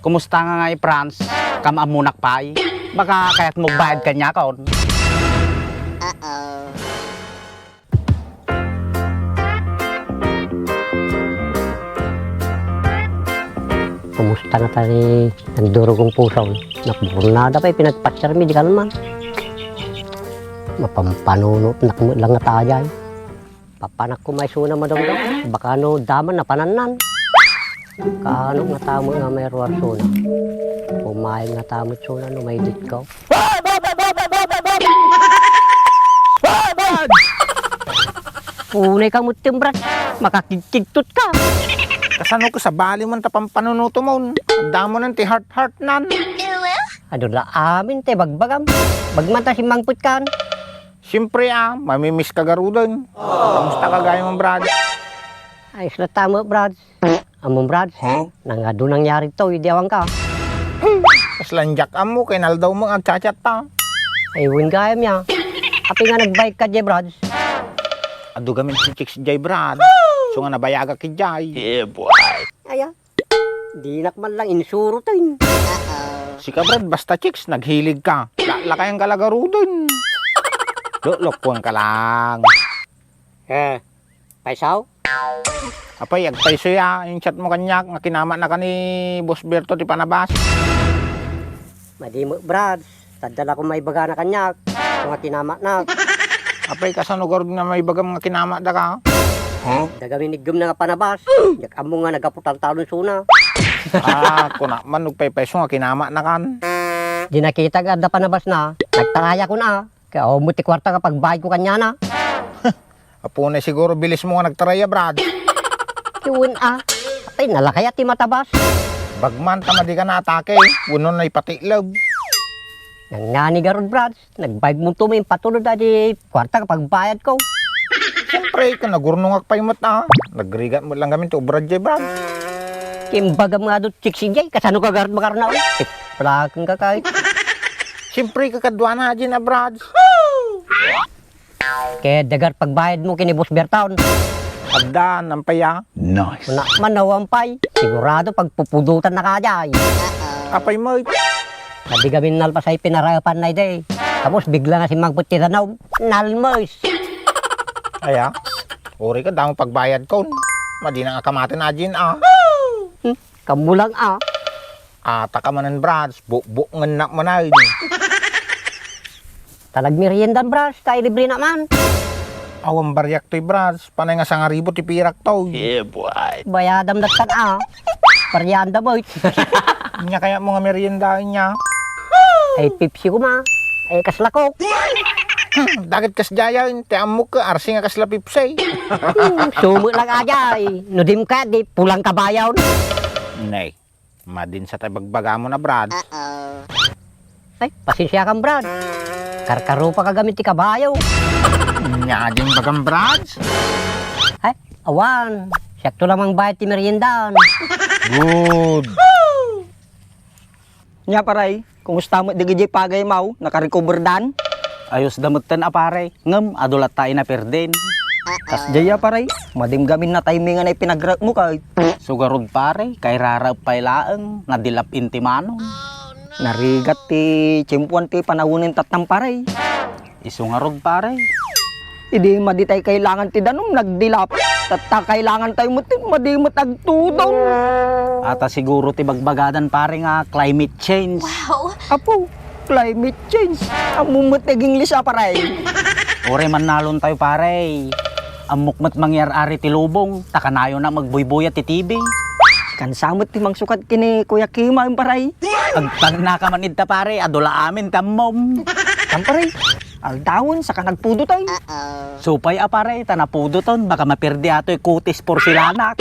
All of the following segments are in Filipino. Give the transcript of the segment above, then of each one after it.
Kumusta nga nga Franz? Kamamunak pa ay. Baka kaya't magbayad ka niya kaon. Kumusta na tayo nagdurugong puso? Nakburnada pa pinagpatsar medical man. Mapampanunot lang nga tayo. Papanak ko may suna madamdam. Baka no daman na pananan. Kaano nga tamo nga may ruwar suna. Pumayag nga tamo suna no may dit ko. Punay ka mutim brad. Makakikigtot ka. Kasano ko sa bali man tapang panunuto mo. Damo nan ti heart nan. Ado na amin te bagbagam. Bagmanta si mangput kan. Siyempre mamimiss ka garudan. Kamusta ka gaya mong brad? Ayos na tamo brad. Among brad. Nang ado nangyari to, idewang ka. Kaslanjak mo, kay naldaw mo ang chat pa. Ay win gaya niya. Api nga nagbike ka dyan brad. Ado gamin si chicks jay brad. So nga nabayaga ki jay. Yeah, boy. Aya. Di nakman lang insuro tayo. Si ka brad, basta chicks, naghilig ka. Lakay ang kalagarudan. Lokpuan ka lang. Paisaw? Apay, agpay siya. Yung chat mo kanyak, nga kinama na ka ni Boss Berto ti panabas. Madimo brad. Tadala ko may baga na kanyak. Mga kinama na. Apay, kasano garud na may bagam nga kinama da ka? Dagamin igum na nga panabas. Yak amo nga nagaputang talon suna. Kuna man, nagpaypeso nga kinama na kan. Di nakita ka da panabas na. Nagtaraya ko na. Kaya umuti kwarta kapag bayad ko kanya na. Apo na siguro bilis mo nga nagtaraya, brad. Kiwin Apay nalakaya ti matabas. Bagman, tama di ka na-atake. Uno na ipatiklab. Nangani garod brad. Nagbayad mo to may patulod na di kwarta kapag bayad ko. Siyempre, ka nagurnungak pa yung mata. Nagrigat mo lang gamin to, brad, jay, brad. Kimbagam nga doon chiksi jay. Kasano ka garod makar na ulit. Plakan ka kahit. Siyempre, kakadwa na dyan na, brad. Kaya dagar pagbayad mo kini Boss Bertaon. Agda, nampaya. Nice. Una manawampay. Sigurado pagpupudutan na kajay. Apay mo, Sabi gamin nalpasay pinarapan na ide. Tapos bigla nga si Magput titanaw. Nalmoys. aya. Uri ka, damo pagbayad ko. Madi na nga kamatin na dyan, Kamulang Taka manan, brad. Buk-buk ngenak manay. Talag meriendan bras. Tayo libre naman. Awang baryak to'y, brad. Panay nga sa ribo ti pirak to. Yeah, boy. Bayadam datan Paryanda mo. Nya kaya mo nga meriendahin niya. Ay pipsi ko ma. Ay kaslako. Dagit kas jayain. Ti amok ka, arsi nga kasla pipsay. Sumo lang ajay. Nudim ka di pulang kabayaw. Nay, madin sa tayo bagbaga mo na, brad. Ay pasensya kang brad. Karkaro pa kagamit ti kabayaw. Nya ding bagang, brad. Ay awan. Sakto lamang bayad ti meriendan. Good. Nya paray, kumusta mo digijay pagay mau, naka-recover dan? Ayos damutan apare. Ngem, adulat tayo na perden. Tas jaya paray, madim gamin na timingan ay pinagrak mo kay. Sugarod pare, kay rarap pailaang, nadilap intimano. Narigat ti chimpuan ti panawunin tatang paray. Isungarod pare. Idi maditay kailangan ti danong nagdilap. Tatta kailangan tayo madimot agtudon. Ata siguro ti bagbagadan pare nga climate change. Apo, climate change. Amumot English paray. Ore man nalon tayo pare. Amukmat mangyar-ari ti lubong, takanayo na magbuybuya ti TV. Kansamot ti mangsukat kini Kuya Kima yung paray. Agtang na ka manid ta pare, adula amin tamom. Tamparay, aldawon sa kanagpudo tayo. Supay apare, tanapudo ton, baka mapirdi ato kutis porsilanak.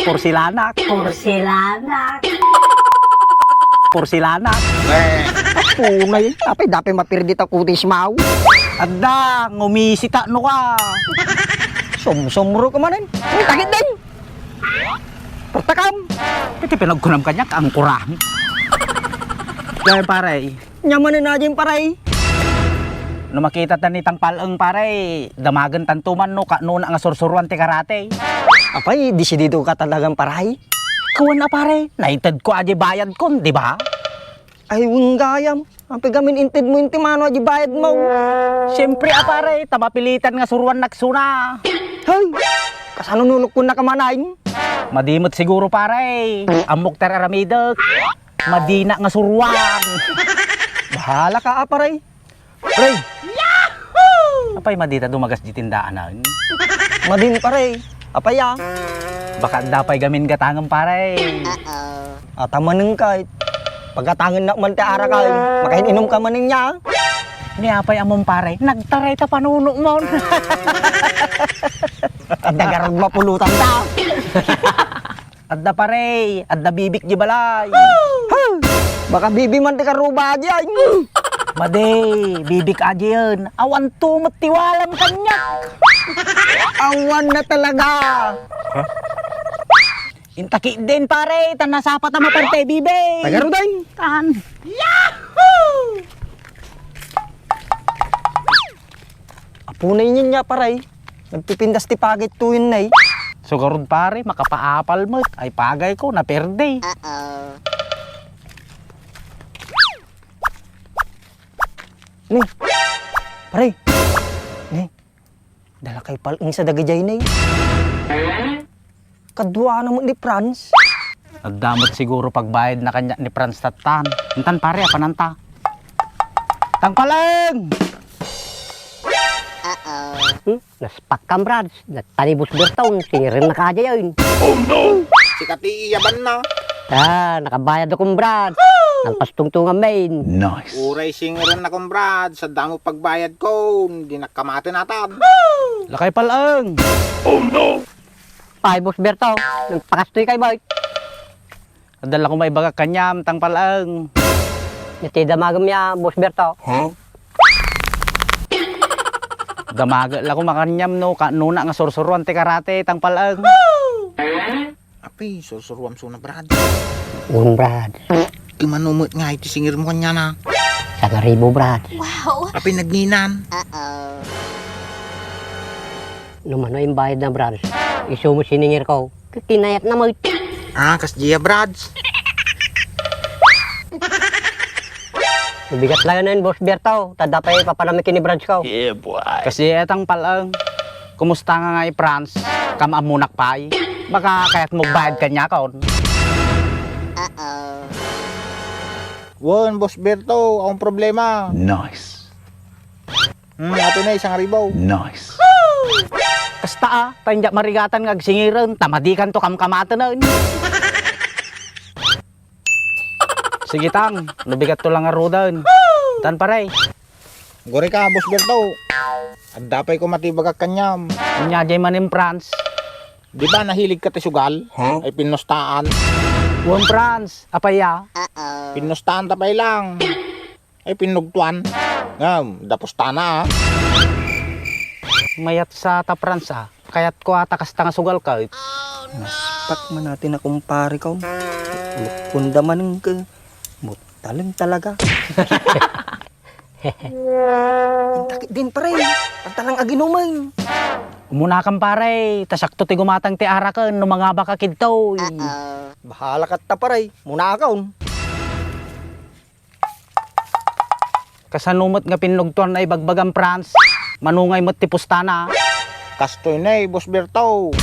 Punay, apay dapat mapirdi ta kutis mau. Adda, ngumisita no ka. Sumro ka manin. Takit din. Pertakam. Piti pinagkunam kanya ang kurang. Gaya pare, Nyaman na dyan paray. no makita tan itang paleng pare, damagan tantuman no, noon ang sursuruan ti karate. Apay, disidido ka talagang paray. Kawan na pare, naitad ko aja bayad kon, di ba? Ay, gayam. Ang pigamin inted mo inti mano, di bayad mo. Siyempre pare, tamapilitan nga suruan nagsuna. Hey, kasano nulok ko na kamanain? Madimot siguro pare, amok teraramidok. Madina nga suruan. Bahala ka, paray. Pre! Apay madita dumagas di tindaanan. Madin, paray. Apaya. Baka dapay gamin gatangan pare. Atamaneng kahit. Pagkatangan na man ti ara ka, makaininom ka maning niya. Ni apay among pare, nagtaray ta panuno mo. At nagarag mapulutan ta. Adda pare, adda bibik di balay. Baka bibi man ti karuba dyan. Made, bibik aja yun. Awan tumot tiwalang kanyak. Awan na talaga. Intaki din pare, tan nasapat na maparte bibe. Tagaro din. Tan. Apunay niya paray. Nagpipindas ti pagit tuwin na eh. Sugarod pare, makapaapal mo. Ay pagay ko, naperde. Ni, paray. Ni, dala kay paling sa dagajay na eh. Kadwa naman ni Franz. Nagdamot siguro pagbayad na kanya ni Franz Tatan. Intan pare, pananta. Tangpalang! Naspak ka, Brad. Natalibos bertaon. Singirin na kaya yun. Si Kati iyaban na. Nakabayad akong Brad. Nalpastungtungan main. Uray singirin na kong Brad. Sa damo pagbayad ko, hindi nakamati natin. Lakay palang! Ay, Boss Berto. Nagpakastoy kay Boy. Adala ko may baga kanyam, tangpalang. Natidamagam niya, Boss Berto. Damaga la ko makanyam no, kanuna nga sursuruan ti karate, tangpalang. Api, susuruam suna Brad. Brad. Kimanumot nga iti singir mo kanya na. 1,000, Brad. Api nagninan. Naman yung bayad na, Brad. Iso mo siningir ko. Kinayat na mo. Kas Gia Brad. Mabigat lang na yun, Boss Berto. Tadapay papanamikin ni Brad ko. Kasi etang palang, kumusta nga nga Franz? Kamamunak pay. Baka kaya't magbayad kanya kaon. Won, Boss Berto, akong problema. Nice. Ato na isang ribaw. Nice. Kasta tanja marigatan nga singiran, tamadikan to kamkamata na. Sige tang, nabigat to lang nga rodan. Tan pare, Gore ka, Boss Berto. At dapay ko matibag kanyam. unya jay manim Franz. Di ba nahilig ka ti sugal? Ay pinostaan. Wan Franz, apaya. Pinostaan tapay lang. Ay pinugtuan. Dapos tana. Mayat sa ta Franz Kayat ko atakas ta nga sugal ka. Naspak man natin na kumpare ko. Mukunda man ng ka. Mutalim talaga. Intakit din pare. Pagtalang aginuman. Umuna kang pare, tasakto ti gumatang ti arakan no mga baka kidto. Bahala ka ta pare. Muna akaw. Kasanumot nga pinugtuan ay bagbagang Franz. Manungay mo't ti pustana. Kastoy na Boss Berto.